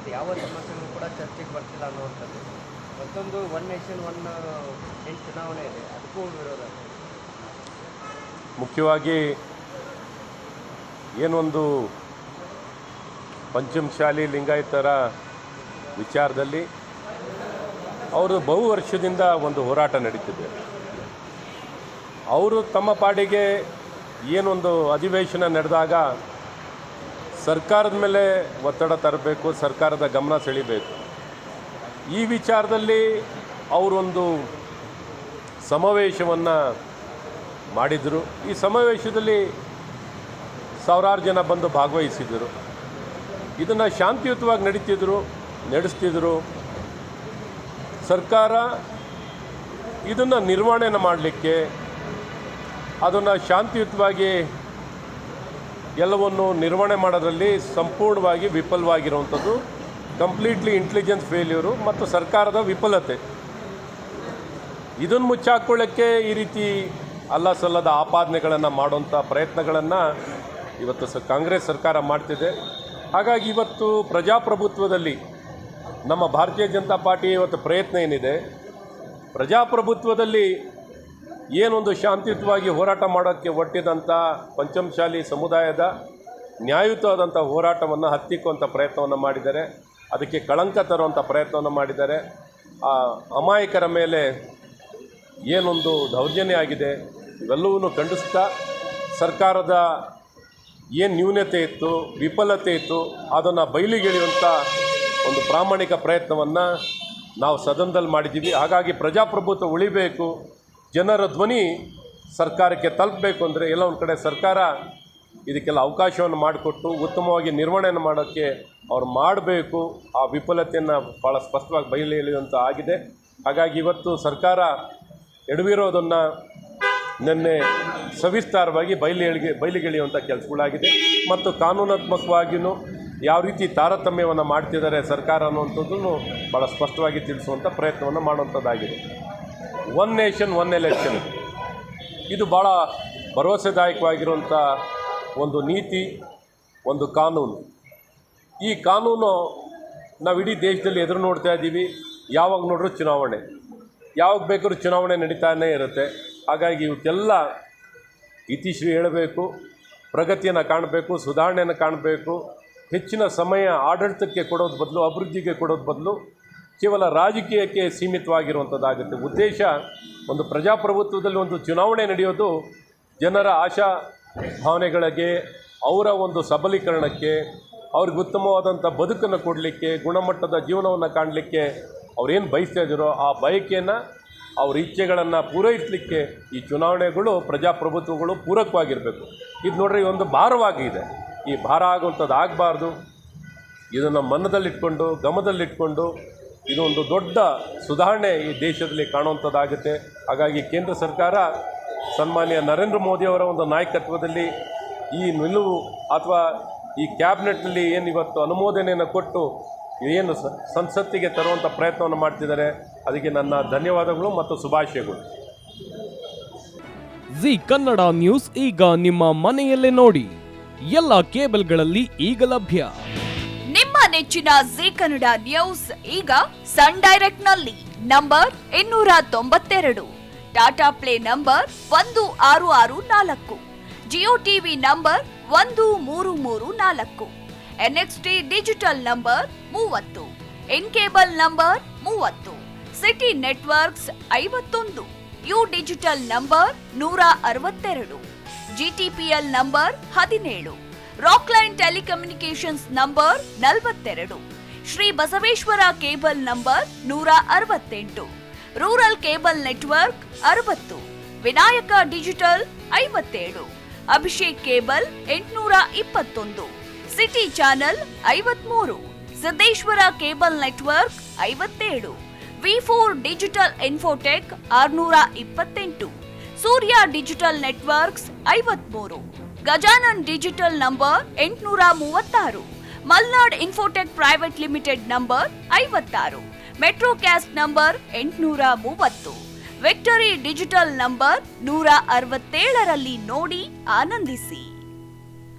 But ಯಾವ ಸಮಸ್ಯೆನೂ ಕೂಡ ಚರ್ಚೆಗೆ ಬರ್ತಿಲ್ಲ ಅನ್ನುವಂಥದ್ದು. ಮತ್ತೊಂದು ಒನ್ ನೇಷನ್ ಒನ್ ಏನು ಚುನಾವಣೆ ಇದೆ, ಅದಕ್ಕೂ ವಿರೋಧ. ಮುಖ್ಯವಾಗಿ ಏನೊಂದು ಪಂಚಮಶಾಲಿ ಲಿಂಗಾಯತರ ವಿಚಾರದಲ್ಲಿ ಅವರು ಬಹು ವರ್ಷದಿಂದ ಒಂದು ಹೋರಾಟ ನಡೀತಿದೆ. ಅವರು ತಮ್ಮ ಪಾಡಿಗೆ ಏನೊಂದು ಅಧಿವೇಶನ ನಡೆದಾಗ ಸರ್ಕಾರದ ಮೇಲೆ ಒತ್ತಡ ತರಬೇಕು, ಸರ್ಕಾರದ ಗಮನ ಸೆಳೀಬೇಕು. ಈ ವಿಚಾರದಲ್ಲಿ ಅವರೊಂದು ಸಮಾವೇಶವನ್ನು ಮಾಡಿದರು. ಈ ಸಮಾವೇಶದಲ್ಲಿ ಸಾವಿರಾರು ಜನ ಬಂದು ಭಾಗವಹಿಸಿದರು. ಇದನ್ನು ಶಾಂತಿಯುತವಾಗಿ ನಡೆಸ್ತಿದ್ರು. ಸರ್ಕಾರ ಇದನ್ನು ನಿರ್ವಹಣೆ ಮಾಡಲಿಕ್ಕೆ, ಅದನ್ನು ಶಾಂತಿಯುತವಾಗಿ ಎಲ್ಲವನ್ನು ನಿರ್ವಹಣೆ ಮಾಡೋದ್ರಲ್ಲಿ ಸಂಪೂರ್ಣವಾಗಿ ವಿಫಲವಾಗಿರುವಂಥದ್ದು ಕಂಪ್ಲೀಟ್ಲಿ ಇಂಟೆಲಿಜೆನ್ಸ್ ಫೇಲ್ಯೂರು ಮತ್ತು ಸರ್ಕಾರದ ವಿಫಲತೆ. ಇದನ್ನು ಮುಚ್ಚಾಕೊಳ್ಳೋಕ್ಕೆ ಈ ರೀತಿ ಅಲ್ಲ ಸಲ್ಲದ ಆಪಾದನೆಗಳನ್ನು ಮಾಡುವಂಥ ಪ್ರಯತ್ನಗಳನ್ನು ಇವತ್ತು ಕಾಂಗ್ರೆಸ್ ಸರ್ಕಾರ ಮಾಡ್ತಿದೆ. ಹಾಗಾಗಿ ಇವತ್ತು ಪ್ರಜಾಪ್ರಭುತ್ವದಲ್ಲಿ ನಮ್ಮ ಭಾರತೀಯ ಜನತಾ ಪಾರ್ಟಿ ಇವತ್ತು ಪ್ರಯತ್ನ ಏನಿದೆ, ಪ್ರಜಾಪ್ರಭುತ್ವದಲ್ಲಿ ಏನೊಂದು ಶಾಂತಿಯುತವಾಗಿ ಹೋರಾಟ ಮಾಡೋಕ್ಕೆ ಒಟ್ಟಿದಂಥ ಪಂಚಮಶಾಲಿ ಸಮುದಾಯದ ನ್ಯಾಯಯುತವಾದಂಥ ಹೋರಾಟವನ್ನು ಹತ್ತಿಕ್ಕುವಂಥ ಪ್ರಯತ್ನವನ್ನು ಮಾಡಿದ್ದಾರೆ. ಅದಕ್ಕೆ ಕಳಂಕ ತರುವಂಥ ಪ್ರಯತ್ನವನ್ನು ಮಾಡಿದ್ದಾರೆ. ಆ ಅಮಾಯಕರ ಮೇಲೆ ಏನೊಂದು ದೌರ್ಜನ್ಯ ಆಗಿದೆ ಇವೆಲ್ಲವನ್ನೂ ಖಂಡಿಸ್ತಾ ಸರ್ಕಾರದ ಏನು ನ್ಯೂನತೆ ಇತ್ತು, ವಿಫಲತೆ ಇತ್ತು, ಅದನ್ನು ಬಯಲಿಗೆಳೆಯುವಂಥ ಒಂದು ಪ್ರಾಮಾಣಿಕ ಪ್ರಯತ್ನವನ್ನು ನಾವು ಸದನದಲ್ಲಿ ಮಾಡಿದ್ದೀವಿ. ಹಾಗಾಗಿ ಪ್ರಜಾಪ್ರಭುತ್ವ ಉಳಿಬೇಕು, ಜನರ ಧ್ವನಿ ಸರ್ಕಾರಕ್ಕೆ ತಲುಪಬೇಕು ಅಂದರೆ ಎಲ್ಲ ಒಂದು ಕಡೆ ಸರ್ಕಾರ ಇದಕ್ಕೆಲ್ಲ ಅವಕಾಶವನ್ನು ಮಾಡಿಕೊಟ್ಟು ಉತ್ತಮವಾಗಿ ನಿರ್ವಹಣೆಯನ್ನು ಮಾಡೋಕ್ಕೆ ಅವ್ರು ಮಾಡಬೇಕು. ಆ ವಿಫಲತೆಯನ್ನು ಭಾಳ ಸ್ಪಷ್ಟವಾಗಿ ಬಯಲು ಎಳೆಯುವಂಥ ಆಗಿದೆ. ಹಾಗಾಗಿ ಇವತ್ತು ಸರ್ಕಾರ ಎಡವಿರೋದನ್ನು ನಿನ್ನೆ ಸವಿಸ್ತಾರವಾಗಿ ಬಯಲಿಗೆಳೆಯುವಂಥ ಕೆಲಸಗಳಾಗಿದೆ. ಮತ್ತು ಕಾನೂನಾತ್ಮಕವಾಗಿಯೂ ಯಾವ ರೀತಿ ತಾರತಮ್ಯವನ್ನು ಮಾಡ್ತಿದ್ದಾರೆ ಸರ್ಕಾರ ಅನ್ನುವಂಥದ್ದನ್ನು ಭಾಳ ಸ್ಪಷ್ಟವಾಗಿ ತಿಳಿಸುವಂಥ ಪ್ರಯತ್ನವನ್ನು ಮಾಡುವಂಥದ್ದಾಗಿದೆ. ಒನ್ ನೇಷನ್ ಒನ್ ಎಲೆಕ್ಷನ್ ಇದು ಭಾಳ ಭರವಸೆದಾಯಕವಾಗಿರುವಂಥ ಒಂದು ನೀತಿ, ಒಂದು ಕಾನೂನು. ಈ ಕಾನೂನು ನಾವು ಇಡೀ ದೇಶದಲ್ಲಿ ಎದುರು ನೋಡ್ತಾ ಇದ್ದೀವಿ. ಯಾವಾಗ ನೋಡ್ರೂ ಚುನಾವಣೆ, ಯಾವಾಗ ಬೇಕಾದ್ರೂ ಚುನಾವಣೆ ನಡೀತಾನೇ ಇರುತ್ತೆ. ಹಾಗಾಗಿ ಇವಕ್ಕೆಲ್ಲ ಇತಿಶ್ರೀ ಹೇಳಬೇಕು, ಪ್ರಗತಿಯನ್ನು ಕಾಣಬೇಕು, ಸುಧಾರಣೆಯನ್ನು ಕಾಣಬೇಕು. ಹೆಚ್ಚಿನ ಸಮಯ ಆಡಳಿತಕ್ಕೆ ಕೊಡೋದು ಬದಲು, ಅಭಿವೃದ್ಧಿಗೆ ಕೊಡೋದು ಬದಲು ಕೇವಲ ರಾಜಕೀಯಕ್ಕೆ ಸೀಮಿತವಾಗಿರುವಂಥದ್ದಾಗುತ್ತೆ. ಉದ್ದೇಶ ಒಂದು ಪ್ರಜಾಪ್ರಭುತ್ವದಲ್ಲಿ ಒಂದು ಚುನಾವಣೆ ನಡೆಯೋದು ಜನರ ಆಶಾ ಭಾವನೆಗಳಿಗೆ, ಅವರ ಒಂದು ಸಬಲೀಕರಣಕ್ಕೆ, ಅವ್ರಿಗೆ ಉತ್ತಮವಾದಂಥ ಬದುಕನ್ನು ಕೊಡಲಿಕ್ಕೆ, ಗುಣಮಟ್ಟದ ಜೀವನವನ್ನು ಕಾಣಲಿಕ್ಕೆ ಅವ್ರೇನು ಬಯಸ್ತಾ ಇದ್ದಾರೋ ಆ ಬಯಕೆಯನ್ನು, ಅವ್ರ ಇಚ್ಛೆಗಳನ್ನು ಪೂರೈಸಲಿಕ್ಕೆ ಈ ಚುನಾವಣೆಗಳು, ಪ್ರಜಾಪ್ರಭುತ್ವಗಳು ಪೂರಕವಾಗಿರಬೇಕು. ಇದು ನೋಡ್ರಿ ಒಂದು ಭಾರವಾಗಿದೆ. ಈ ಭಾರ ಆಗುವಂಥದ್ದು ಆಗಬಾರ್ದು. ಇದನ್ನು ಮನದಲ್ಲಿಟ್ಕೊಂಡು, ಗಮನದಲ್ಲಿಟ್ಕೊಂಡು ಇದೊಂದು ದೊಡ್ಡ ಸುಧಾರಣೆ ಈ ದೇಶದಲ್ಲಿ ಕಾಣುವಂಥದ್ದಾಗುತ್ತೆ. ಹಾಗಾಗಿ ಕೇಂದ್ರ ಸರ್ಕಾರ ಸನ್ಮಾನ್ಯ ನರೇಂದ್ರ ಮೋದಿಯವರ ಒಂದು ನಾಯಕತ್ವದಲ್ಲಿ ಈ ನಿಲುವು ಅಥವಾ ಈ ಕ್ಯಾಬಿನೆಟ್ನಲ್ಲಿ ಏನು ಇವತ್ತು ಅನುಮೋದನೆಯನ್ನು ಕೊಟ್ಟು ಏನು ಸಂಸತ್ತಿಗೆ ತರುವಂಥ ಪ್ರಯತ್ನವನ್ನು ಮಾಡ್ತಿದ್ದಾರೆ, ಅದಕ್ಕೆ ನನ್ನ ಧನ್ಯವಾದಗಳು ಮತ್ತು ಶುಭಾಶಯಗಳು. ಜಿ ಕನ್ನಡ ನ್ಯೂಸ್ ಈಗ ನಿಮ್ಮ ಮನೆಯಲ್ಲೇ ನೋಡಿ. ಎಲ್ಲ ಕೇಬಲ್ಗಳಲ್ಲಿ ಈಗ ಲಭ್ಯ. ನಿಮ್ಮ ನೆಚ್ಚಿನ ಜಿ ಕನ್ನಡ ನ್ಯೂಸ್ ಈಗ ಸನ್ ಡೈರೆಕ್ಟ್ ನಲ್ಲಿ number 292, Tata play number 1664, Jio TV number 1334, NXT digital number 30, in cable number 30, city networks 51, U digital number 162, GTPL number 17, Rockline telecommunications number 42, Shri Basaveshwara cable number 168, rural cable network 60, Vinayaka digital 57, Abhishek cable 821, city channel 53, Siddeshwara cable network 57, V4 digital Infotech 628, Surya digital networks 53, Gajanan digital number 836, Malnad infotech private limited number 56, Metrocast number 830, Victory digital number 167ರಲ್ಲಿ ನೋಡಿ ಆನಂದಿಸಿ.